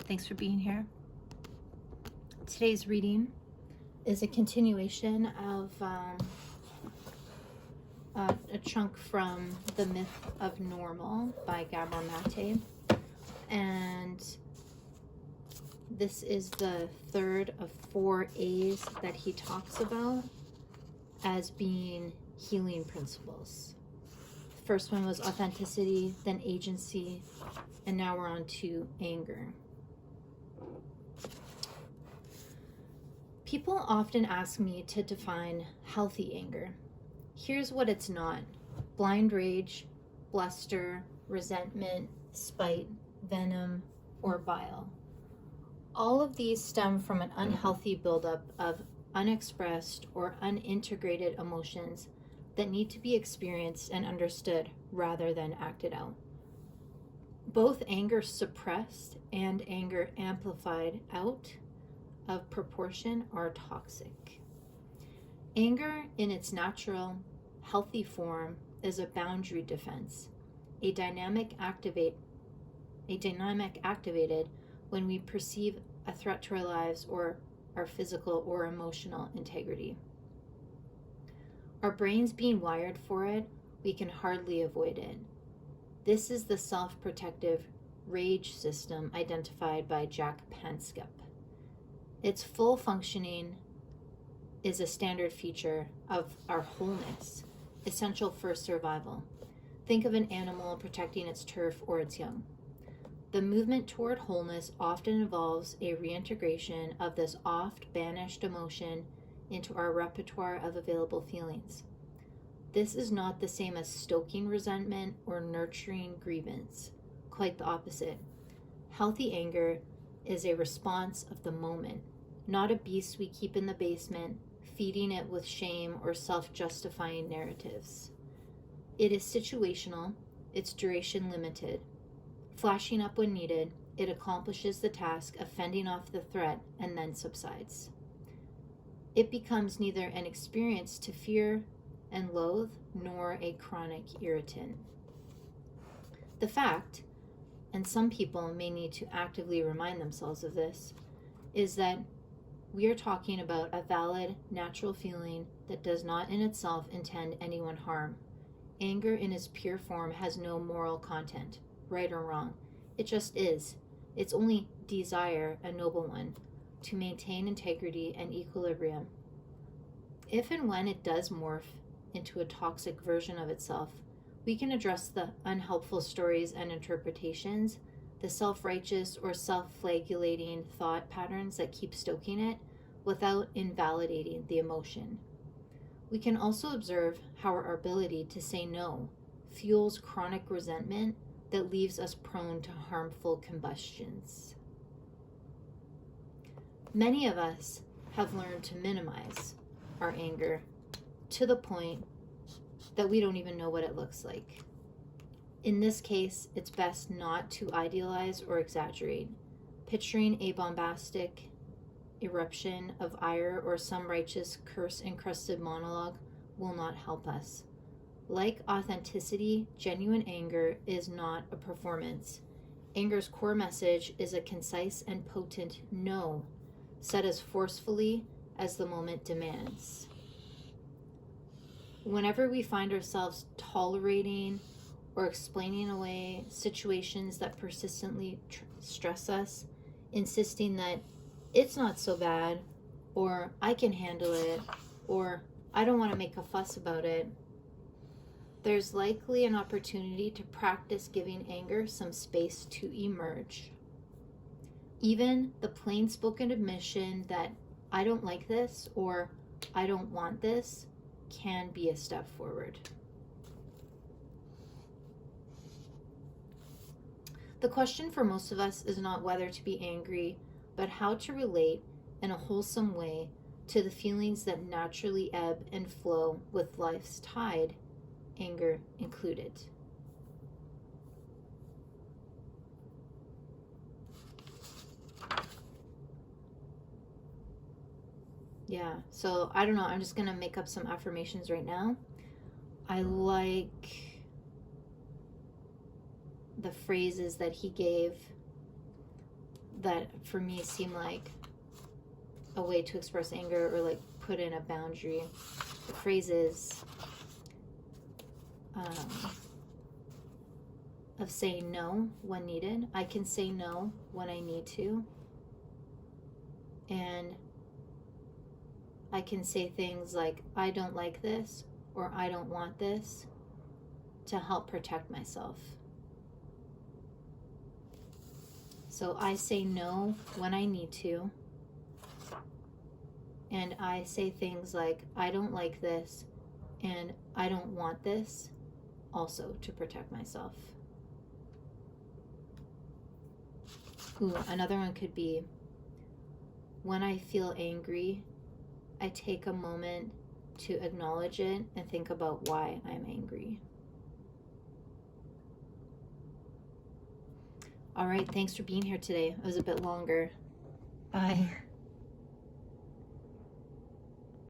Thanks for being here. Today's reading is a continuation of a chunk from The Myth of Normal by Gabor Maté. And this is the third of 4 A's that he talks about as being healing principles. The first one was authenticity, then agency, and now we're on to anger. People often ask me to define healthy anger. Here's what it's not: blind rage, bluster, resentment, spite, venom, or bile. All of these stem from an unhealthy buildup of unexpressed or unintegrated emotions that need to be experienced and understood rather than acted out. Both anger suppressed and anger amplified out of proportion are toxic. Anger in its natural, healthy form is a boundary defense, a dynamic activated when we perceive a threat to our lives or our physical or emotional integrity. Our brains being wired for it, we can hardly avoid it. This is the self-protective rage system identified by Jack Panksepp. Its full functioning is a standard feature of our wholeness, essential for survival. Think of an animal protecting its turf or its young. The movement toward wholeness often involves a reintegration of this oft-banished emotion into our repertoire of available feelings. This is not the same as stoking resentment or nurturing grievance. Quite the opposite. Healthy anger is a response of the moment, not a beast we keep in the basement, feeding it with shame or self-justifying narratives. It is situational, its duration limited. Flashing up when needed, it accomplishes the task of fending off the threat and then subsides. It becomes neither an experience to fear and loathe, nor a chronic irritant. The fact, and some people may need to actively remind themselves of this, is that we are talking about a valid, natural feeling that does not in itself intend anyone harm. Anger in its pure form has no moral content, right or wrong. It just is. Its only desire, a noble one, to maintain integrity and equilibrium. If and when it does morph into a toxic version of itself, we can address the unhelpful stories and interpretations, the self-righteous or self-flagellating thought patterns that keep stoking it, without invalidating the emotion. We can also observe how our ability to say no fuels chronic resentment that leaves us prone to harmful combustions. Many of us have learned to minimize our anger to the point that we don't even know what it looks like. In this case, it's best not to idealize or exaggerate. Picturing a bombastic eruption of ire or some righteous curse-encrusted monologue will not help us. Like authenticity, genuine anger is not a performance. Anger's core message is a concise and potent no, said as forcefully as the moment demands. Whenever we find ourselves tolerating or explaining away situations that persistently stress us, insisting that it's not so bad, or I can handle it, or I don't want to make a fuss about it, there's likely an opportunity to practice giving anger some space to emerge. Even the plain-spoken admission that I don't like this or I don't want this can be a step forward. The question for most of us is not whether to be angry, but how to relate in a wholesome way to the feelings that naturally ebb and flow with life's tide, anger included. Yeah, so I don't know, I'm just going to make up some affirmations right now. I like the phrases that he gave that for me seem like a way to express anger or like put in a boundary. The phrase is of saying no when needed. I can say no when I need to. And I can say things like, I don't like this, or I don't want this, to help protect myself. So I say no when I need to. And I say things like, I don't like this, and I don't want this, also to protect myself. Ooh, another one could be, when I feel angry, I take a moment to acknowledge it and think about why I'm angry. All right, thanks for being here today. It was a bit longer. Bye.